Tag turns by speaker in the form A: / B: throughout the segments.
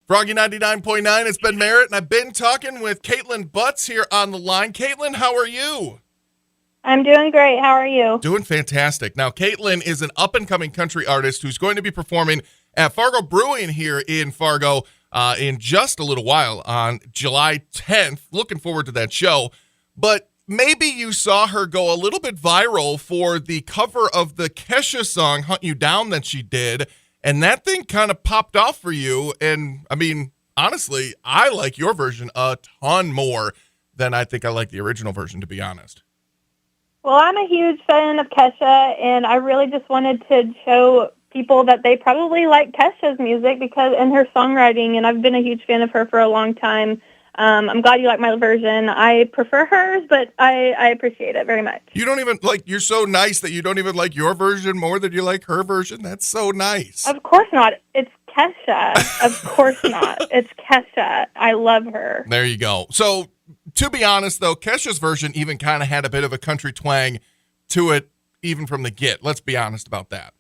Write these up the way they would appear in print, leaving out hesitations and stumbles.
A: Froggy 99.9, it's Ben Merritt, and I've been talking with Kaitlin Butts here on the line. Kaitlin, how are you?
B: I'm doing great. How are you?
A: Doing fantastic. Now, Kaitlin is an up-and-coming country artist who's going to be performing at Fargo Brewing here in Fargo in just a little while on July 10th. Looking forward to that show. But maybe you saw her go a little bit viral for the cover of the Kesha song, Hunt You Down, that she did. And that thing kind of popped off for you. And, I mean, honestly, I like your version a ton more than I think I like the original version, to be honest.
B: Well, I'm a huge fan of Kesha, and I really just wanted to show people that they probably like Kesha's music and her songwriting, and I've been a huge fan of her for a long time. I'm glad you like my version. I prefer hers, but I appreciate it very much.
A: You don't even, you're so nice that you don't even like your version more than you like her version? That's so nice.
B: Of course not. It's Kesha. Of course not. It's Kesha. I love her.
A: There you go. So, to be honest, though, Kesha's version even kind of had a bit of a country twang to it, even from the get. Let's be honest about that.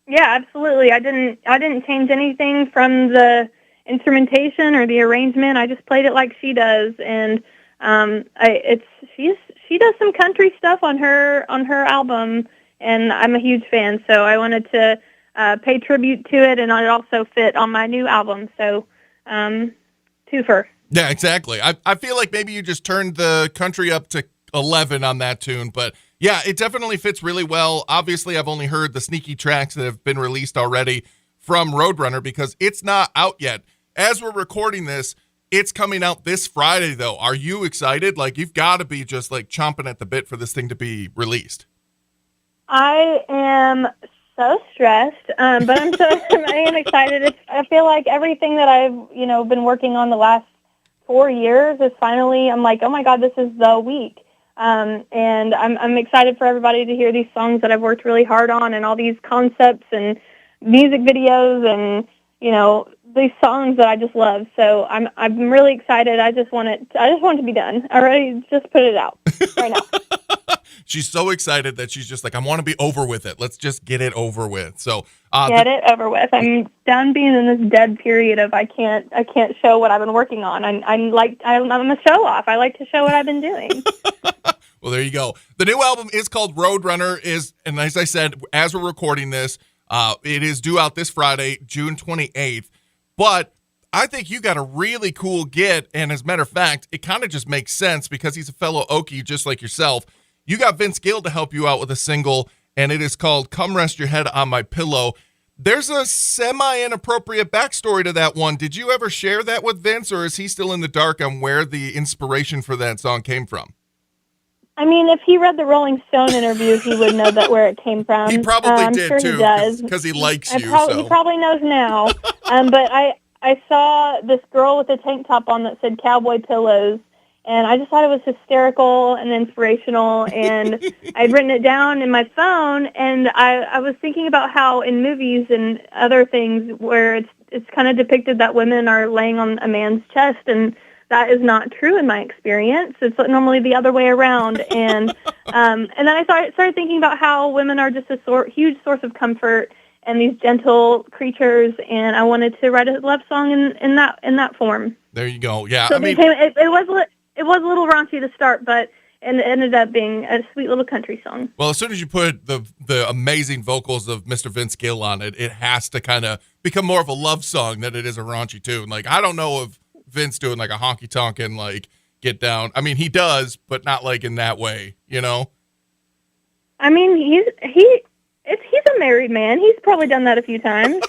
B: Yeah, absolutely. I didn't change anything from the instrumentation or the arrangement. I just played it like she does, and she does some country stuff on her album, and I'm a huge fan. So I wanted to pay tribute to it, and it also fit on my new album. So, twofer.
A: Yeah, exactly. I feel like maybe you just turned the country up to 11 on that tune, but yeah, it definitely fits really well. Obviously, I've only heard the sneaky tracks that have been released already from Roadrunner because it's not out yet. As we're recording this, it's coming out this Friday, though. Are you excited? You've got to be just, chomping at the bit for this thing to be released.
B: I am so stressed, but I am excited. I feel like everything that I've, been working on the last 4 years is finally, I'm like, oh my God, this is the week. And I'm excited for everybody to hear these songs that I've worked really hard on and all these concepts and music videos and, these songs that I just love. So I'm really excited. I just want it to be done. I already just put it out right now.
A: She's so excited that she's just like, I want to be over with it. Let's just get it over with. So
B: get it over with. I'm done being in this dead period of I can't show what I've been working on. I'm a show off. I like to show what I've been doing.
A: Well, there you go. The new album is called Roadrunner, and as I said, as we're recording this, it is due out this Friday, June 28th. But I think you got a really cool get, and as a matter of fact, it kind of just makes sense because he's a fellow Okie just like yourself. You got Vince Gill to help you out with a single, and it is called Come Rest Your Head on My Pillow. There's a semi-inappropriate backstory to that one. Did you ever share that with Vince, or is he still in the dark on where the inspiration for that song came from?
B: I mean, if he read the Rolling Stone interview, he would know where it came from.
A: He probably did,
B: sure
A: too, because he likes you.
B: He probably knows now. But I saw this girl with a tank top on that said cowboy pillows, and I just thought it was hysterical and inspirational, and I'd written it down in my phone, and I was thinking about how in movies and other things where it's kind of depicted that women are laying on a man's chest, and that is not true in my experience. It's normally the other way around. And then I started thinking about how women are just a huge source of comfort and these gentle creatures. And I wanted to write a love song in that form.
A: There you go. Yeah.
B: So it was a little raunchy to start, but it ended up being a sweet little country song.
A: Well, as soon as you put the amazing vocals of Mr. Vince Gill on it, it has to kind of become more of a love song than it is a raunchy tune. I don't know if Vince doing a honky-tonkin' get down. I mean, he does, but not in that way,
B: I mean, he's a married man. He's probably done that a few times.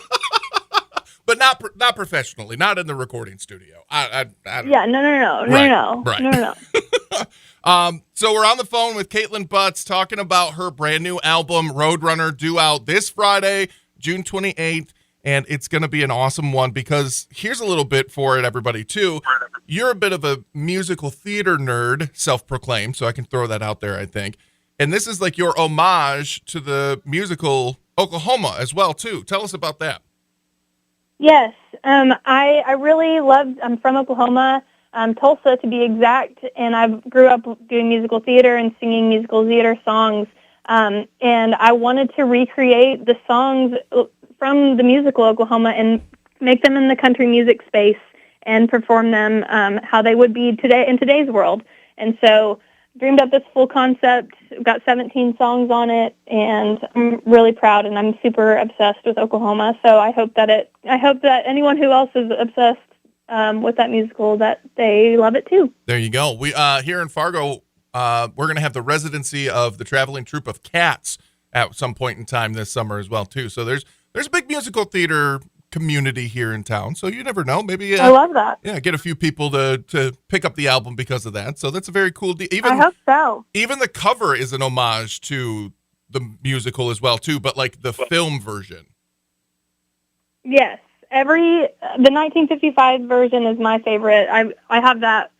A: But not professionally, not in the recording studio. I don't
B: yeah, no.
A: Right.
B: No.
A: So we're on the phone with Kaitlin Butts talking about her brand new album, Roadrunner, due out this Friday, June 28th. And it's going to be an awesome one because here's a little bit for it, everybody, too. You're a bit of a musical theater nerd, self-proclaimed, so I can throw that out there, I think. And this is your homage to the musical Oklahoma as well, too. Tell us about that.
B: Yes. I really loved, I'm from Oklahoma, Tulsa to be exact, and I grew up doing musical theater and singing musical theater songs. And I wanted to recreate the songs from the musical Oklahoma and make them in the country music space and perform them how they would be today in today's world. And so dreamed up this full concept. We've got 17 songs on it, and I'm really proud, and I'm super obsessed with Oklahoma. So I hope that anyone who else is obsessed with that musical, that they love it too.
A: There you go. We here in Fargo, we're going to have the residency of the traveling troupe of Cats at some point in time this summer as well too. So there's a big musical theater community here in town. So you never know. Maybe
B: I love that.
A: Yeah, get a few people to pick up the album because of that. So that's a very cool deal.
B: I hope so.
A: Even the cover is an homage to the musical as well too, but like the film version.
B: Yes. The 1955 version is my favorite. I have that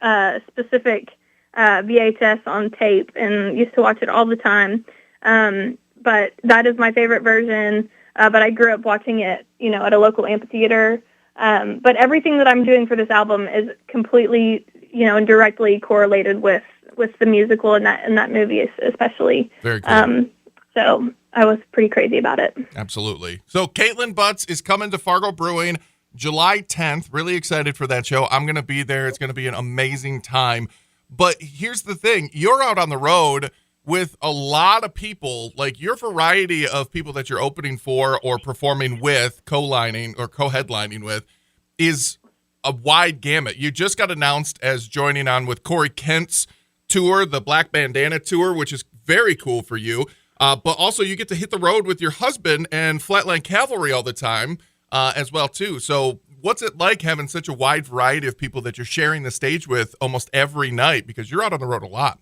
B: specific VHS on tape and used to watch it all the time. But that is my favorite version. But I grew up watching it, at a local amphitheater. But everything that I'm doing for this album is completely, and directly correlated with the musical and that movie especially.
A: Very cool.
B: So I was pretty crazy about it.
A: Absolutely. So Kaitlin Butts is coming to Fargo Brewing July 10th. Really excited for that show. I'm going to be there. It's going to be an amazing time. But here's the thing. You're out on the road with a lot of people. Like, your variety of people that you're opening for or performing with, co-lining or co-headlining with, is a wide gamut. You just got announced as joining on with Corey Kent's tour, the Black Bandana Tour, which is very cool for you. But also you get to hit the road with your husband and Flatland Cavalry all the time as well, too. So what's it like having such a wide variety of people that you're sharing the stage with almost every night? Because you're out on the road a lot.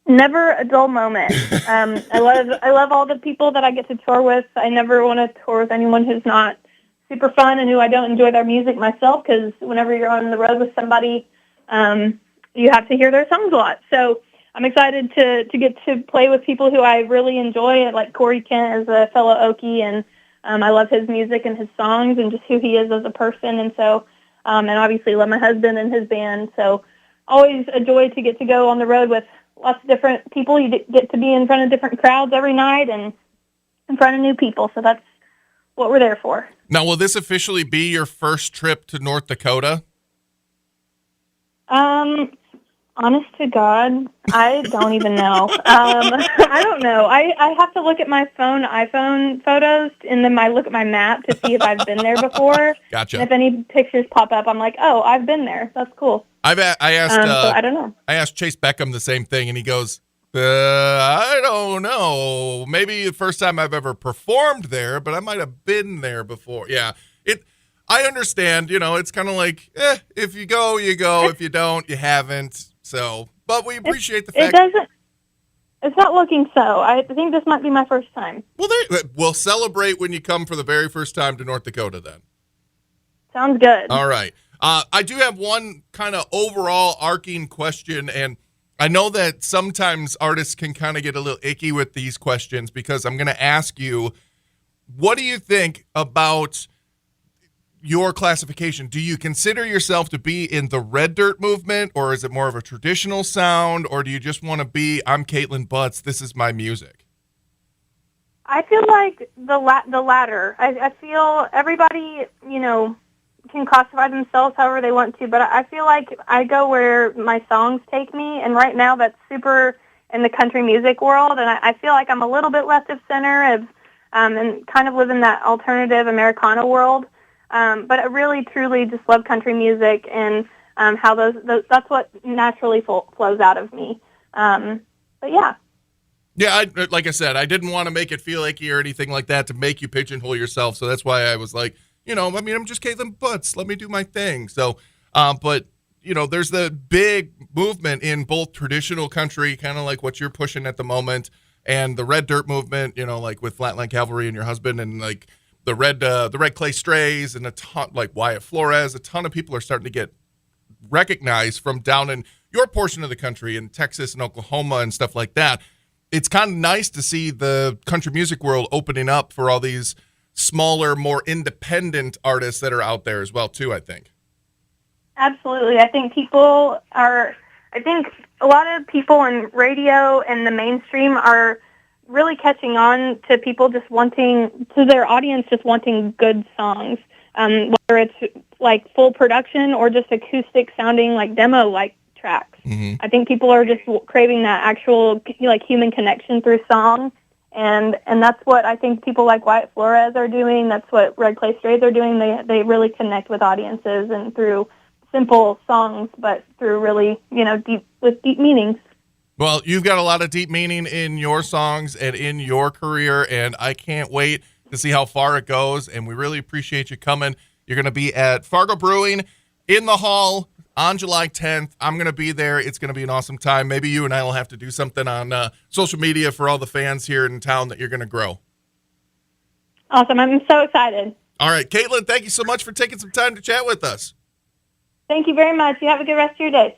B: Never a dull moment. I love all the people that I get to tour with. I never want to tour with anyone who's not super fun and who I don't enjoy their music myself, because whenever you're on the road with somebody, you have to hear their songs a lot. So I'm excited to get to play with people who I really enjoy, like Corey Kent is a fellow Okie, and I love his music and his songs and just who he is as a person. And so, and obviously love my husband and his band. So always a joy to get to go on the road with lots of different people. You get to be in front of different crowds every night and in front of new people. So that's what we're there for.
A: Now, will this officially be your first trip to North Dakota?
B: Honest to God, I don't even know. I don't know. I have to look at my iPhone photos, and then I look at my map to see if I've been there before.
A: Gotcha.
B: And if any pictures pop up, I'm like, oh, I've been there. That's cool.
A: I asked.
B: So I don't know.
A: I asked Chase Beckham the same thing, and he goes, I don't know. Maybe the first time I've ever performed there, but I might have been there before. Yeah. I understand. It's kind of like, if you go, you go. If you don't, you haven't. So, but we appreciate the fact.
B: It's not looking so. I think this might be my first time.
A: Well, we'll celebrate when you come for the very first time to North Dakota then.
B: Sounds good.
A: All right. I do have one kind of overall arcing question, and I know that sometimes artists can kind of get a little icky with these questions, because I'm going to ask you, what do you think about your classification? Do you consider yourself to be in the red dirt movement, or is it more of a traditional sound, or do you just want to be, I'm Kaitlin Butts, this is my music?
B: I feel like the latter. I feel everybody, can classify themselves however they want to, but I feel like I go where my songs take me, and right now that's super in the country music world, and I feel like I'm a little bit left of center and kind of live in that alternative Americana world. But I really, truly just love country music and how that's what naturally flows out of me. But yeah.
A: Yeah, like I said, I didn't want to make it feel icky or anything like that to make you pigeonhole yourself. So that's why I was like, I'm just Kaitlin Butts. Let me do my thing. So, but, there's the big movement in both traditional country, kind of like what you're pushing at the moment, and the red dirt movement, like with Flatland Cavalry and your husband, and like the red clay strays, and a ton, like Wyatt Flores. A ton of people are starting to get recognized from down in your portion of the country, in Texas and Oklahoma and stuff like that. It's kind of nice to see the country music world opening up for all these smaller, more independent artists that are out there as well, too, I think.
B: Absolutely. I think a lot of people in radio and the mainstream are really catching on to people just wanting, to their audience, just wanting good songs. whether it's like full production or just acoustic sounding like demo like tracks.
A: Mm-hmm.
B: I think people are just craving that actual like human connection through song, and that's what I think people like Wyatt Flores are doing. That's what Red Clay Strays are doing. They really connect with audiences and through simple songs, but through really deep meanings.
A: Well, you've got a lot of deep meaning in your songs and in your career, and I can't wait to see how far it goes, and we really appreciate you coming. You're going to be at Fargo Brewing in the hall on July 10th. I'm going to be there. It's going to be an awesome time. Maybe you and I will have to do something on social media for all the fans here in town that you're going to grow.
B: Awesome. I'm so excited.
A: All right, Kaitlin, thank you so much for taking some time to chat with us.
B: Thank you very much. You have a good rest of your day.